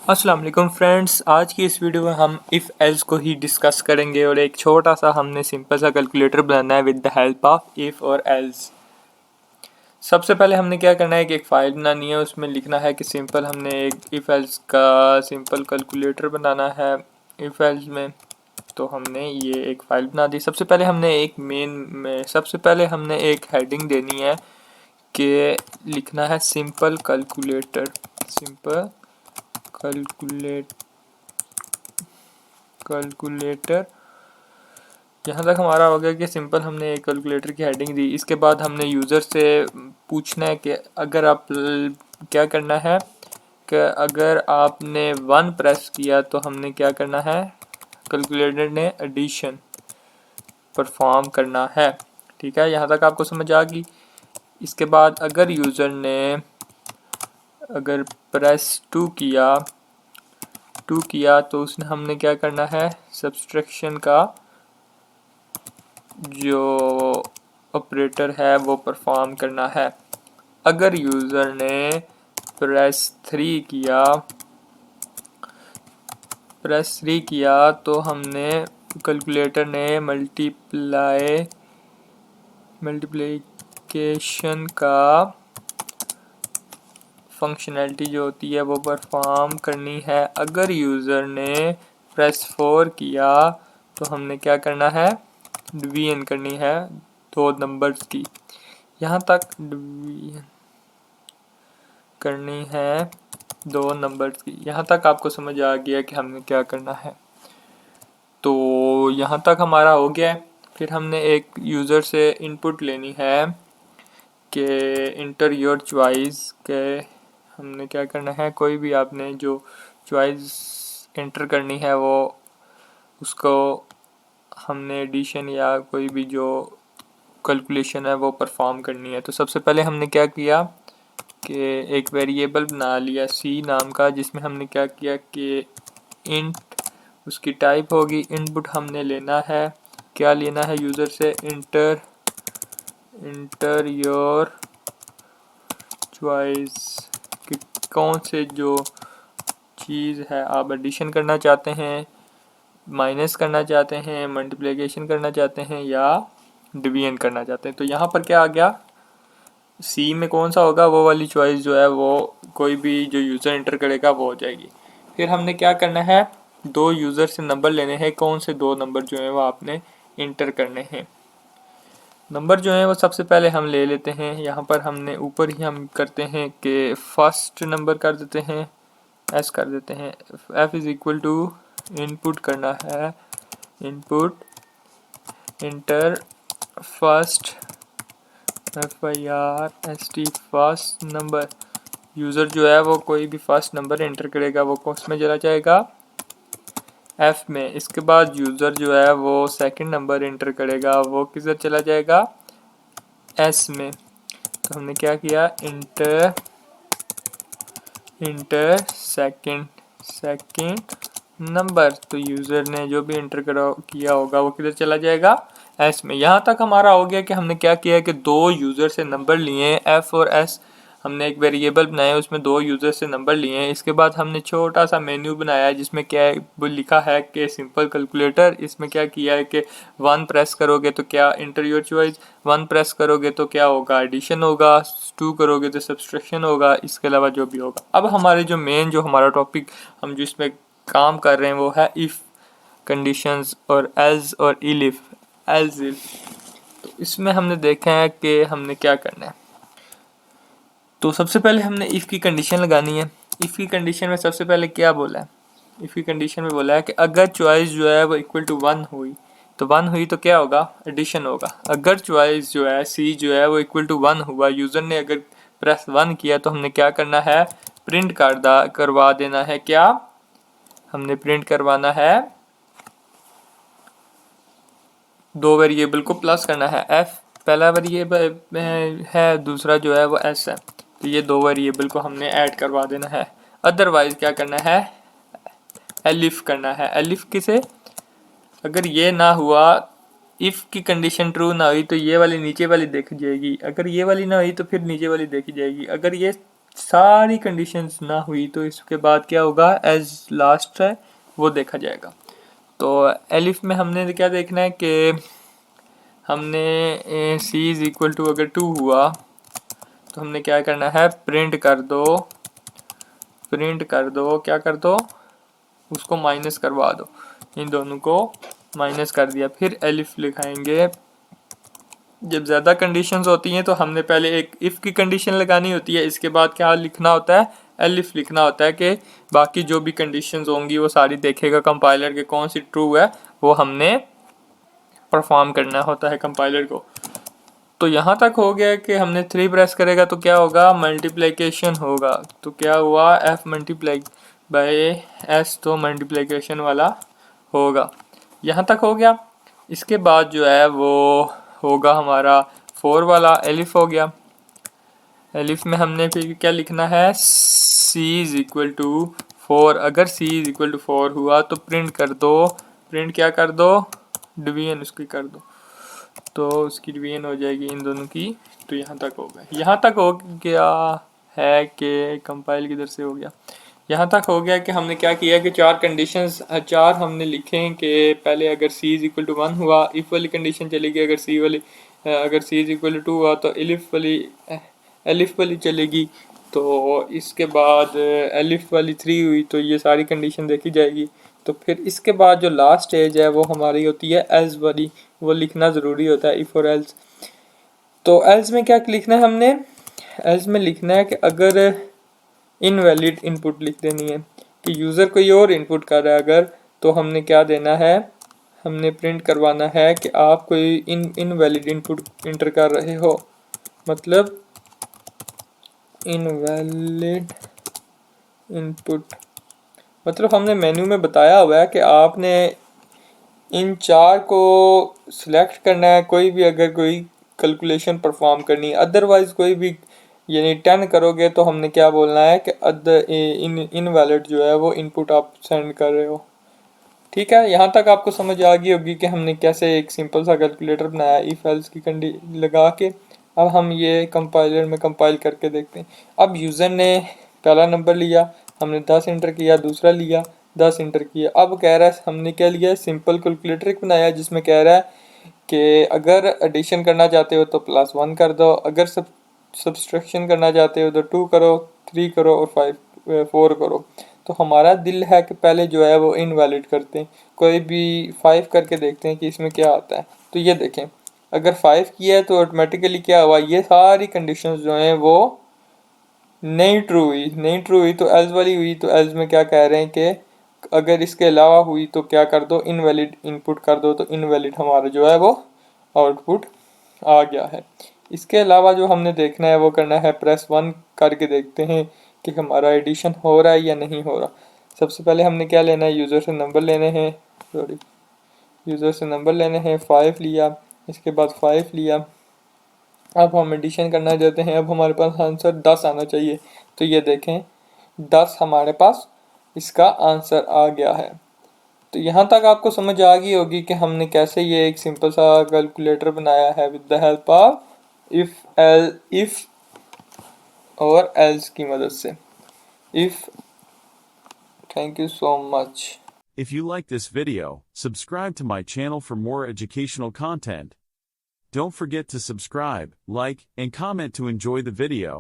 अस्सलाम वालेकुम फ्रेंड्स, आज की इस वीडियो में हम इफ़ एल्स को ही डिस्कस करेंगे और एक छोटा सा हमने सिंपल सा कैलकुलेटर बनाना है with the help of if और एल्स। सबसे पहले हमने क्या करना है कि एक फ़ाइल बनानी है, उसमें लिखना है कि सिंपल हमने एक इफ़ एल्स का सिंपल कैलकुलेटर बनाना है इफ़ एल्स में। तो हमने ये एक फ़ाइल बना दी। सबसे पहले हमने एक हेडिंग देनी है कि लिखना है सिंपल कैलकुलेटर। सिंपल कैलकुलेटर यहाँ तक हमारा हो गया कि सिंपल हमने एक कैलकुलेटर की हेडिंग दी। इसके बाद हमने यूज़र से पूछना है कि अगर आप क्या करना है कि अगर आपने 1 प्रेस किया तो हमने क्या करना है, कैलकुलेटर ने एडिशन परफॉर्म करना है। ठीक है, यहाँ तक आपको समझ आ गई। इसके बाद अगर प्रेस 2 किया तो उसने हमने क्या करना है, सब्सट्रैक्शन का जो ऑपरेटर है वो परफॉर्म करना है। अगर यूज़र ने प्रेस 3 किया तो हमने कैलकुलेटर ने मल्टीप्लिकेशन का फंक्शनैलिटी जो होती है वो परफॉर्म करनी है। अगर यूज़र ने प्रेस 4 किया तो हमने क्या करना है, डिवीजन करनी है 2 नंबर्स की। यहाँ तक डिवीजन करनी है 2 नंबर्स की। यहाँ तक आपको समझ आ गया कि हमने क्या करना है। तो यहाँ तक हमारा हो गया है। फिर हमने एक यूज़र से इनपुट लेनी है कि इंटर योर चॉइस के हमने क्या करना है, कोई भी आपने जो चॉइस इंटर करनी है वो उसको हमने एडिशन या कोई भी जो कैलकुलेशन है वो परफॉर्म करनी है। तो सबसे पहले हमने क्या किया कि एक वेरिएबल बना लिया सी नाम का, जिसमें हमने क्या किया कि इंट उसकी टाइप होगी। इनपुट हमने लेना है, क्या लेना है यूज़र से, इंटर योर चॉइस कि कौन से जो चीज़ है आप एडिशन करना चाहते हैं, माइनस करना चाहते हैं, मल्टीप्लिकेशन करना चाहते हैं या डिवीजन करना चाहते हैं। तो यहाँ पर क्या आ गया, सी में कौन सा होगा वो वाली चॉइस जो है वो कोई भी जो यूज़र इंटर करेगा वो हो जाएगी। फिर हमने क्या करना है, 2 यूज़र से नंबर लेने हैं। कौन से 2 नंबर जो हैं वो आपने इंटर करने हैं। नंबर जो है वो सबसे पहले हम ले लेते हैं। यहाँ पर हमने ऊपर ही हम करते हैं कि फर्स्ट नंबर कर देते हैं, एस कर देते हैं। F is equal to input करना है, input enter first FIRST first number. User जो है वो कोई भी फर्स्ट नंबर एंटर करेगा वो कौन में चला जाएगा, F में। इसके बाद यूज़र जो है वो सेकंड नंबर एंटर करेगा वो किधर चला जाएगा, S में। तो हमने क्या किया, इंटर सेकंड नंबर। तो यूज़र ने जो भी एंटर किया होगा वो किधर चला जाएगा, एस में। यहाँ तक हमारा हो गया कि हमने क्या किया कि 2 यूज़र से नंबर लिए हैं, एफ और एस। हमने एक वेरिएबल बनाया, उसमें 2 यूज़र से नंबर लिए हैं। इसके बाद हमने छोटा सा मेन्यू बनाया है जिसमें क्या है वो लिखा है कि सिंपल कैलकुलेटर। इसमें क्या किया है कि 1 प्रेस करोगे तो क्या इंटर योर चॉइस, 1 प्रेस करोगे तो क्या होगा, एडिशन होगा, 2 करोगे तो सब्सट्रैक्शन होगा, इसके अलावा जो भी होगा। अब हमारे जो हमारा टॉपिक हम जो इसमें काम कर रहे हैं वो है इफ़ कंडीशंस और एल्स और इफ। तो इसमें हमने देखा है कि हमने क्या करना है। तो सबसे पहले हमने इफ़ की कंडीशन लगानी है। इफ़ की कंडीशन में सबसे पहले क्या बोला है, इफ़ की कंडीशन में बोला है कि अगर चॉइस जो है वो इक्वल टू 1 हुई तो 1 हुई तो क्या होगा, एडिशन होगा। अगर चॉइस जो है सी जो है वो इक्वल टू 1 हुआ, यूज़र ने अगर प्रेस 1 किया तो हमने क्या करना है, प्रिंट करवा देना है। क्या हमने प्रिंट करवाना है, 2 वेरिएबल को प्लस करना है। एफ पहला वेरिएबल है, दूसरा जो है वो एस है। तो ये 2 वेरिएबल को हमने ऐड करवा देना है। अदरवाइज क्या करना है, एलिफ करना है। एलिफ किसे, अगर ये ना हुआ, इफ़ की कंडीशन ट्रू ना हुई तो ये वाली नीचे वाली देखी जाएगी, अगर ये वाली ना हुई तो फिर नीचे वाली देखी जाएगी। अगर ये सारी कंडीशंस ना हुई तो इसके बाद क्या होगा, एज लास्ट है वो देखा जाएगा। तो एलिफ में हमने क्या देखना है कि हमने सी इज़ इक्वल टू अगर 2 हुआ तो हमने क्या करना है, प्रिंट कर दो, क्या कर दो, उसको माइनस करवा दो, इन दोनों को माइनस कर दिया। फिर एलिफ लिखाएंगे। जब ज़्यादा कंडीशंस होती हैं तो हमने पहले एक इफ़ की कंडीशन लगानी होती है, इसके बाद क्या लिखना होता है, एलिफ लिखना होता है कि बाकी जो भी कंडीशंस होंगी वो सारी देखेगा कंपाइलर के कौन सी ट्रू है, वो हमने परफॉर्म करना होता है कंपाइलर को। तो यहाँ तक हो गया कि हमने 3 प्रेस करेगा तो क्या होगा, मल्टीप्लिकेशन होगा। तो क्या हुआ, एफ मल्टीप्लाई बाय एस, तो मल्टीप्लिकेशन वाला होगा। यहाँ तक हो गया। इसके बाद जो है वो होगा हमारा 4 वाला, एलिफ हो गया। एलिफ में हमने फिर क्या लिखना है, c इज इक्वल टू 4। अगर c इज इक्वल टू 4 हुआ तो प्रिंट कर दो, प्रिंट क्या कर दो, डिवीजन उसकी कर दो, तो उसकी डिवीजन हो जाएगी इन दोनों की। तो यहाँ तक हो गया। यहाँ तक हो गया है कि कंपाइल किधर से हो गया, यहाँ तक हो गया कि हमने क्या किया कि 4 कंडीशंस, 4 हमने लिखे कि पहले अगर c इज इक्वल टू 1 हुआ इफ वाली कंडीशन चलेगी, अगर c इज इक्वल टू 2 हुआ तो एलिफ वाली चलेगी। तो इसके बाद एलिफ वाली 3 हुई तो ये सारी कंडीशन देखी जाएगी। तो फिर इसके बाद जो लास्ट स्टेज है वो हमारी होती है एल्स वाली, वो लिखना ज़रूरी होता है, इफ और एल्स। तो एल्स में क्या लिखना है हमने, एल्स में लिखना है कि अगर इनवैलिड इनपुट लिख देनी है कि यूज़र कोई और इनपुट कर रहा है अगर, तो हमने क्या देना है, हमने प्रिंट करवाना है कि आप कोई इनवैलिड इनपुट इंटर कर रहे हो, मतलब इनवैलिड इनपुट, मतलब हमने मेन्यू में बताया हुआ है कि आपने इन 4 को सिलेक्ट करना है, कोई भी अगर कोई कैलकुलेशन परफॉर्म करनी है, अदरवाइज कोई भी, यानी 10 करोगे तो हमने क्या बोलना है कि इनवैलिड जो है वो इनपुट आप सेंड कर रहे हो। ठीक है, यहाँ तक आपको समझ आ गई होगी कि हमने कैसे एक सिंपल सा कैलकुलेटर बनाया इफ एल्स की कंडीशन लगा के। अब हम ये कंपाइलर में कंपाइल करके देखते हैं। अब यूज़र ने पहला नंबर लिया, हमने 10 इंटर किया, दूसरा लिया 10 इंटर किया। अब कह रहा है हमने क्या लिया, सिंपल कैलकुलेटर एक बनाया जिसमें कह रहा है कि अगर एडिशन करना चाहते हो तो +1 कर दो, अगर सब्सट्रैक्शन करना चाहते हो तो 2 करो, 3 करो और 4 करो। तो हमारा दिल है कि पहले जो है वो इनवैलिड करते हैं, कोई भी 5 करके देखते हैं कि इसमें क्या आता है। तो ये देखें, अगर 5 किया है तो ऑटोमेटिकली क्या हुआ, ये सारी कंडीशंस जो हैं वो नहीं ट्रू हुई तो एल्स वाली हुई। तो एल्स में क्या कह रहे हैं कि अगर इसके अलावा हुई तो क्या कर दो, इनवैलिड इनपुट कर दो। तो इनवैलिड हमारा जो है वो आउटपुट आ गया है। इसके अलावा जो हमने देखना है वो करना है, प्रेस 1 करके देखते हैं कि हमारा एडिशन हो रहा है या नहीं हो रहा। सबसे पहले हमने क्या लेना है, यूज़र से नंबर लेने हैं, यूज़र से नंबर लेने हैं। 5 लिया, इसके बाद 5 लिया। अब हम एडिशन करना चाहते हैं, अब हमारे पास आंसर 10 आना चाहिए। तो ये देखें 10 हमारे पास इसका आंसर आ गया है। तो यहाँ तक आपको समझ आ गई होगी कि हमने कैसे ये एक सिंपल सा कैलकुलेटर बनाया है with the help of if और एल्स की मदद से। If thank you so much. If you like this video, subscribe to my channel for more educational content. Don't forget to subscribe, like, and comment to enjoy the video.